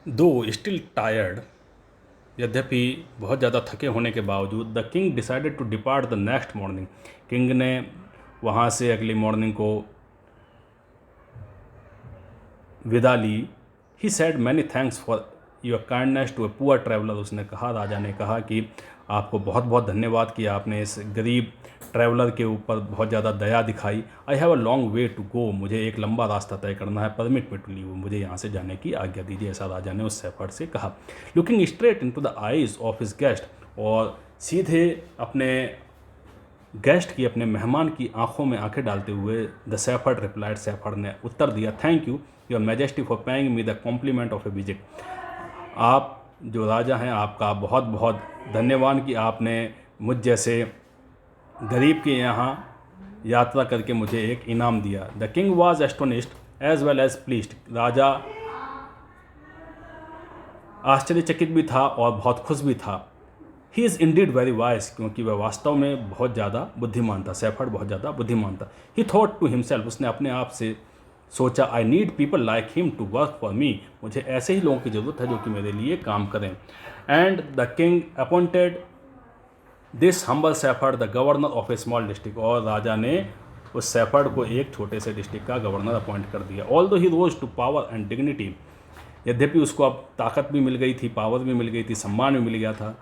दो still tired, यद्यपि बहुत ज़्यादा थके होने के बावजूद, the king decided to depart the next morning, king ने वहाँ से अगली मॉर्निंग को विदा ली। He said many thanks for your kindness to a poor traveller, उसने कहा, राजा ने कहा कि आपको बहुत बहुत धन्यवाद कि आपने इस गरीब ट्रैवलर के ऊपर बहुत ज़्यादा दया दिखाई। I have a long way to go, मुझे एक लंबा रास्ता तय करना है, परमिट मी टू लीव, मुझे यहाँ से जाने की आज्ञा दीजिए, ऐसा राजा ने उस शेफर्ड से कहा। Looking straight into the eyes of his guest, और सीधे अपने गेस्ट की, अपने मेहमान की आंखों में आंखें डालते हुए द शेफर्ड रिप्लाइड, शेफर्ड ने उत्तर दिया, thank you your majesty for paying me the compliment of a visit. आप जो राजा हैं, आपका बहुत बहुत धन्यवाद कि आपने मुझ जैसे गरीब के यहाँ यात्रा करके मुझे एक इनाम दिया। The king was astonished as well as pleased, राजा आश्चर्यचकित भी था और बहुत खुश भी था। He is indeed very wise, क्योंकि वह वास्तव में बहुत ज़्यादा बुद्धिमान था, शेफर्ड बहुत ज़्यादा बुद्धिमान था। ही थॉट टू हिमसेल्फ, उसने अपने आप से सोचा, I need people like him to work for me, मुझे ऐसे ही लोगों की ज़रूरत है जो कि मेरे लिए काम करें। And the king appointed this humble shepherd the governor of A small district, और राजा ने उस शेफर्ड को एक छोटे से डिस्ट्रिक्ट का गवर्नर अपॉइंट कर दिया। ऑल दो ही रोज टू पावर एंड डिग्निटी, यद्यपि उसको अब ताकत भी मिल गई थी, पावर भी मिल गई थी, सम्मान भी मिल गया था।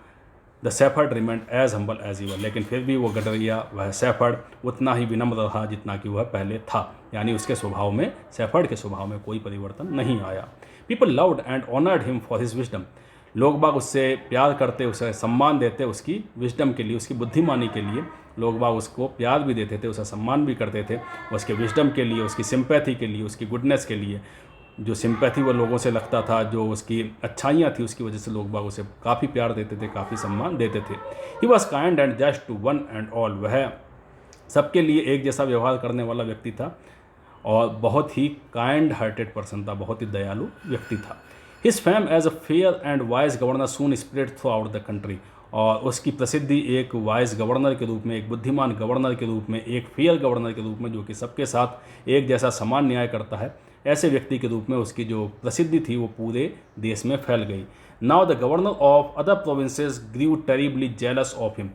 The shepherd remained as humble as ever, लेकिन फिर भी वो गडरिया, वह शेफर्ड उतना ही विनम्र रहा जितना कि वह पहले था, यानी उसके स्वभाव में, शेफर्ड के स्वभाव में कोई परिवर्तन नहीं आया। People loved and honoured him for his wisdom, लोग बाग उससे प्यार करते, उसे सम्मान देते, उसकी विजडम के लिए, उसकी बुद्धिमानी के लिए लोग बाग उसको प्यार भी देते थे, उसे सम्मान भी करते थे, उसके विजडम के लिए, उसकी सिंपैथी के लिए, उसकी गुडनेस के लिए। जो सिंपैथी वो लोगों से लगता था, जो उसकी अच्छाइयाँ थी, उसकी वजह से लोग बाग उसे काफ़ी प्यार देते थे, काफ़ी सम्मान देते थे। He was kind and just to one and all, वह सबके लिए एक जैसा व्यवहार करने वाला व्यक्ति था और बहुत ही काइंड हार्टेड पर्सन था, बहुत ही दयालु व्यक्ति था। His fame as a fair and wise governor soon spread throughout the country, और उसकी प्रसिद्धि एक वाइज गवर्नर के रूप में, एक बुद्धिमान गवर्नर के रूप में, एक फेयर गवर्नर के रूप में, जो कि सबके साथ एक जैसा समान न्याय करता है, ऐसे व्यक्ति के रूप में उसकी जो प्रसिद्धि थी वो पूरे देश में फैल गई। Now the governor of other provinces grew terribly jealous of him,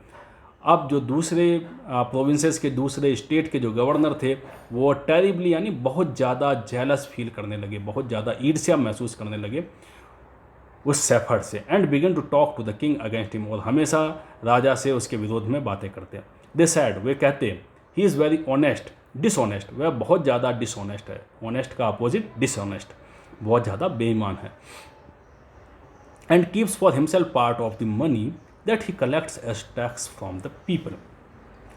अब जो दूसरे प्रोविंसेस के, दूसरे स्टेट के जो गवर्नर थे, वो टेरिबली यानी बहुत ज़्यादा जेलस फील करने लगे, बहुत ज़्यादा ईर्ष्या महसूस करने लगे उस शेफर्ड से। And began to talk to the king against him, और हमेशा राजा से उसके विरोध में बातें करते। दे सैड, वे कहते, he is very honest dishonest, वह बहुत ज़्यादा डिसऑनेस्ट है, ऑनेस्ट का अपोजिट डिसऑनेस्ट, बहुत ज़्यादा बेईमान है। And keeps for himself part of the money that he collects as tax from the people,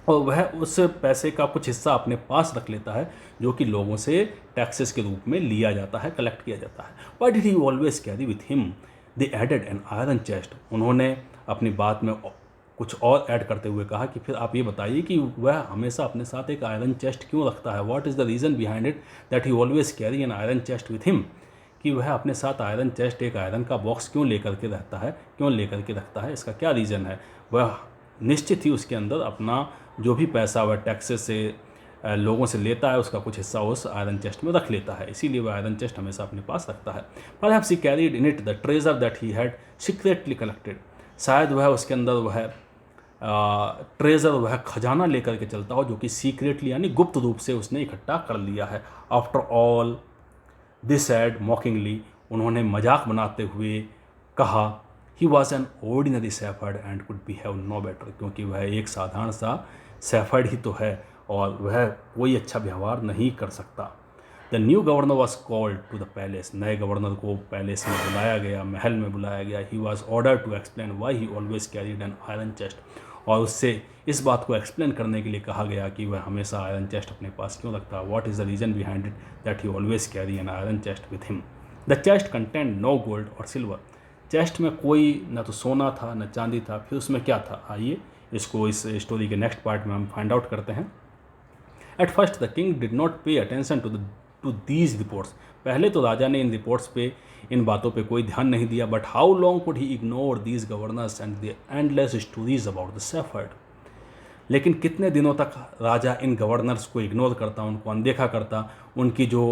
और वह उस पैसे का कुछ हिस्सा अपने पास रख लेता है जो कि लोगों से टैक्सेस के रूप में लिया जाता है, कलेक्ट किया जाता है। What did he always carry with him, they added an iron chest, उन्होंने अपनी बात में कुछ और ऐड करते हुए कहा कि फिर आप ये बताइए कि वह हमेशा अपने साथ एक आयरन चेस्ट क्यों रखता है। What is the reason behind it that he always carry an iron chest with him, कि वह अपने साथ आयरन चेस्ट, एक आयरन का बॉक्स क्यों लेकर के रहता है, क्यों लेकर के रखता है, इसका क्या रीज़न है। वह निश्चित ही उसके अंदर अपना जो भी पैसा वह टैक्सेस से लोगों से लेता है, उसका कुछ हिस्सा उस आयरन चेस्ट में रख लेता है, इसीलिए वह आयरन चेस्ट हमेशा अपने पास रखता है। Perhaps he carried in it the treasure that he had secretly collected, शायद वह उसके अंदर वह ट्रेजर, वह खजाना लेकर के चलता हो जो कि सीक्रेटली यानी गुप्त रूप से उसने इकट्ठा कर लिया है। After all this add mockingly, उन्होंने मजाक बनाते हुए कहा, he was an ordinary shepherd and could be have no better, क्योंकि वह एक साधारण सा शेफर्ड ही तो है और वह कोई अच्छा व्यवहार नहीं कर सकता। The new governor was called to the palace, नए गवर्नर को पैलेस में बुलाया गया, महल में बुलाया गया। He was order to explain why he always carried an iron chest, और उससे इस बात को एक्सप्लेन करने के लिए कहा गया कि वह हमेशा आयरन चेस्ट अपने पास क्यों रखता है। What is the reason behind it that he always carry an iron chest with him. The chest content no gold और सिल्वर, चेस्ट में कोई न तो सोना था न चांदी था, फिर उसमें क्या था, आइए इसको इस स्टोरी के नेक्स्ट पार्ट में हम फाइंड आउट करते हैं। At first the king did not pay attention to these reports, पहले तो राजा ने इन रिपोर्ट्स पे, इन बातों पे कोई ध्यान नहीं दिया। But how long could he ignore these governors and the endless stories about the shepherd, लेकिन कितने दिनों तक राजा इन गवर्नर्स को इग्नोर करता, उनको अनदेखा करता, उनकी जो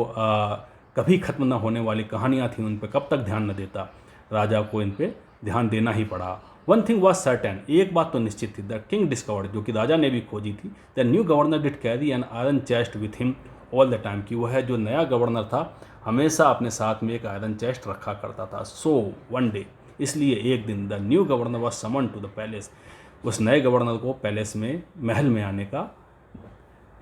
कभी ख़त्म न होने वाली कहानियाँ थीं, उन पर कब तक ध्यान न देता। राजा को इन पे ध्यान देना ही पड़ा। वन थिंग वॉज सर्टेन, एक बात तो निश्चित थी, द किंग डिस्कवर्ड, जो कि राजा ने भी खोजी थी, the new governor did carry an iron chest with him all the time, कि वह जो नया गवर्नर था हमेशा अपने साथ में एक आयरन चेस्ट रखा करता था। सो वन डे, इसलिए एक दिन, the new governor was summon to the palace, उस नए गवर्नर को पैलेस में, महल में आने का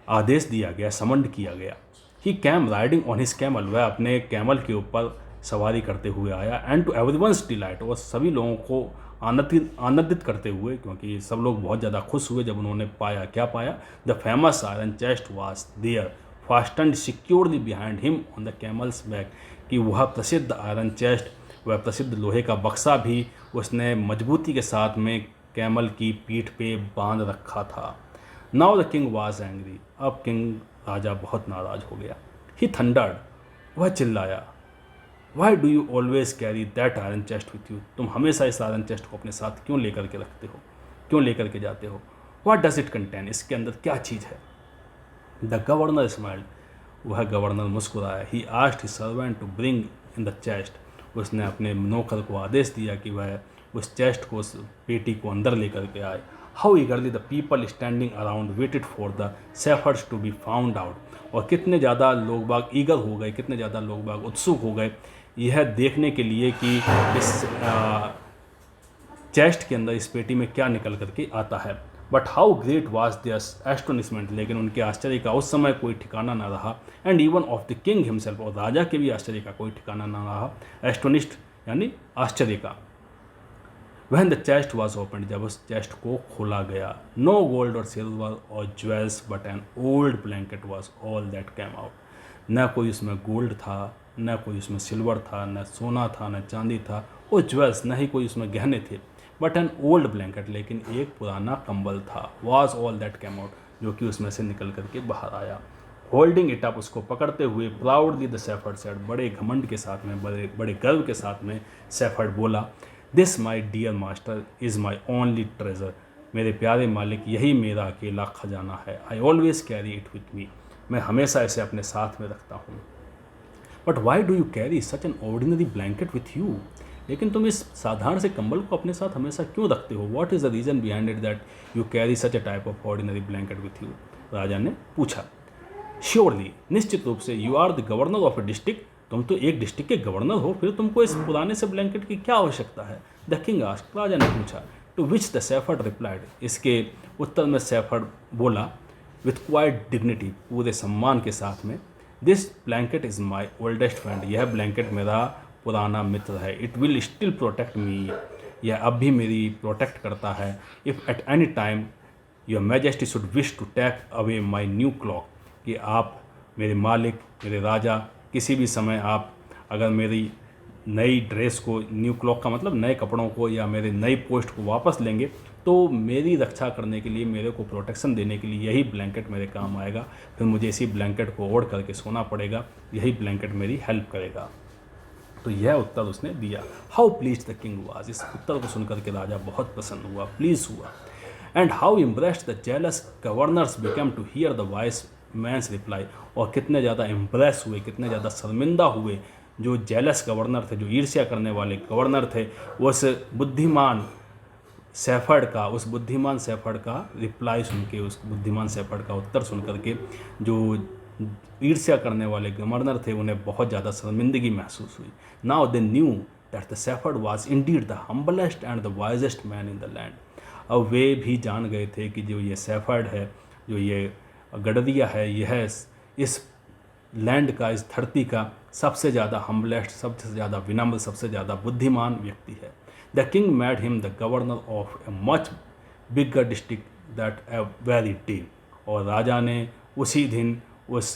आदेश दिया गया, समन्ड किया गया। ही cam riding on his camel, वह अपने कैमल के ऊपर सवारी करते हुए आया। एंड टू एवरीवन्स डिलाइट, और सभी लोगों को आनंदित करते हुए, क्योंकि सब लोग बहुत ज़्यादा खुश हुए जब उन्होंने पाया, क्या पाया, the famous iron chest was there fastened securely behind him on the camel's back, कि वह प्रसिद्ध आयरन चेस्ट, वह प्रसिद्ध लोहे का बक्सा भी उसने मजबूती के साथ में कैमल की पीठ पे बांध रखा था। Now the king was angry, अब किंग, राजा बहुत नाराज हो गया। ही थंडर्ड, वह चिल्लाया, Y do you always carry that iron chest with you, तुम हमेशा इस आयरन चेस्ट को अपने साथ क्यों लेकर के रखते हो, क्यों लेकर के जाते हो। व्हाट डज इट कंटेन, इसके अंदर क्या चीज़ है। द गवर्नर स्माइल्ड, वह गवर्नर मुस्कुराया। He asked his servant to bring in the chest, उसने अपने नौकर को आदेश दिया कि वह उस चेस्ट को, उस पेटी को अंदर लेकर के आए। How eagerly the people standing around waited for the shepherds to be found out, और कितने ज़्यादा लोग बाग ईगर हो गए, कितने ज़्यादा लोग बाग उत्सुक हो गए यह देखने के लिए कि इस चेस्ट के अंदर, इस पेटी में क्या निकल करके आता है। But how great was their astonishment, लेकिन उनके आश्चर्य का उस समय कोई ठिकाना ना रहा। And even of the king himself, और राजा के भी आश्चर्य का कोई ठिकाना ना रहा। एस्टोनिश्ड यानी आश्चर्य का। When the chest was opened, जब उस चेस्ट को खोला गया, no gold or silver or jewels but an old blanket was all that came out, न कोई उसमें गोल्ड था, न कोई उसमें सिल्वर था, न सोना था, न चांदी था, और ज्वेल्स, न ही कोई उसमें गहने थे, बट एन ओल्ड ब्लैंकेट, लेकिन एक पुराना कंबल था, was all that came out, जो कि उसमें से निकल करके बाहर आया। होल्डिंग इट अप, उसको पकड़ते हुए, प्राउडली द शेफर्ड सेड, बड़े घमंड के साथ में, बड़े गर्व के साथ में शेफर्ड बोला, this my dear master is my only treasure, मेरे प्यारे मालिक यही मेरा अकेला खजाना है। I always carry it with me, मैं हमेशा इसे अपने साथ में रखता हूँ। But why do you carry such an ordinary blanket with you, लेकिन तुम इस साधारण से कंबल को अपने साथ हमेशा क्यों रखते हो। What is the reason behind it that you carry such a type of ordinary blanket with you, राजा ने पूछा। श्योरली, निश्चित रूप से, you are the governor of a district, तुम तो एक डिस्ट्रिक्ट के गवर्नर हो, फिर तुमको इस पुराने से ब्लैंकेट की क्या आवश्यकता है। द किंग आस्क्ड, राजा ने पूछा। To which the shepherd replied, इसके उत्तर में शेफर्ड बोला, विथ क्वाइट डिग्निटी, पूरे सम्मान के साथ में, this blanket is my oldest friend, यह ब्लैंकेट मेरा पुराना मित्र है। It will still protect me, यह अब भी मेरी प्रोटेक्ट करता है। If at any time your majesty should wish to take away my new cloak, कि आप मेरे मालिक, मेरे राजा, किसी भी समय आप अगर मेरी नई ड्रेस को, न्यू क्लॉक का मतलब नए कपड़ों को, या मेरे नई पोस्ट को वापस लेंगे, तो मेरी रक्षा करने के लिए, मेरे को प्रोटेक्शन देने के लिए यही ब्लैंकेट मेरे काम आएगा। फिर मुझे इसी ब्लैंकेट को ओढ़ करके सोना पड़ेगा, यही ब्लैंकेट मेरी हेल्प करेगा। तो यह उत्तर उसने दिया। How please the king was, इस उत्तर को सुनकर के राजा बहुत प्रसन्न हुआ, प्लीज हुआ। And how impressed the jealous governors become to hear the wise man's reply, और कितने ज़्यादा इम्प्रेस हुए, कितने ज़्यादा शर्मिंदा हुए जो जेलस गवर्नर थे, जो ईर्ष्या करने वाले गवर्नर थे, उस बुद्धिमान शेफर्ड का रिप्लाई सुन के, उस बुद्धिमान शेफर्ड का उत्तर सुन करके जो ईर्ष्या करने वाले गवर्नर थे, उन्हें बहुत ज़्यादा शर्मिंदगी महसूस हुई। Now they knew that the shepherd was Indeed the humblest and the wisest man in the land, अब वे भी जान गए थे कि जो ये शेफर्ड है, जो ये गडरिया है, यह इस लैंड का, इस धरती का सबसे ज़्यादा हम्बलेस्ट, सबसे ज़्यादा विनम्र, सबसे ज़्यादा बुद्धिमान व्यक्ति है। The king made him the governor of a much bigger district that a very day, और राजा ने उसी दिन उस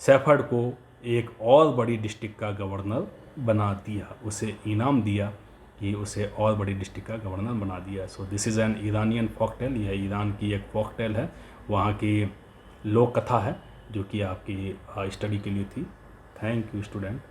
शेफर्ड को एक और बड़ी डिस्ट्रिक्ट का गवर्नर बना दिया, उसे इनाम दिया कि उसे और बड़ी डिस्ट्रिक्ट का गवर्नर बना दिया। So this is an Iranian folk tale, यह ईरान की एक फोक टेल है, वहाँ की लोक कथा है, जो कि आपकी स्टडी के लिए थी। Thank you student.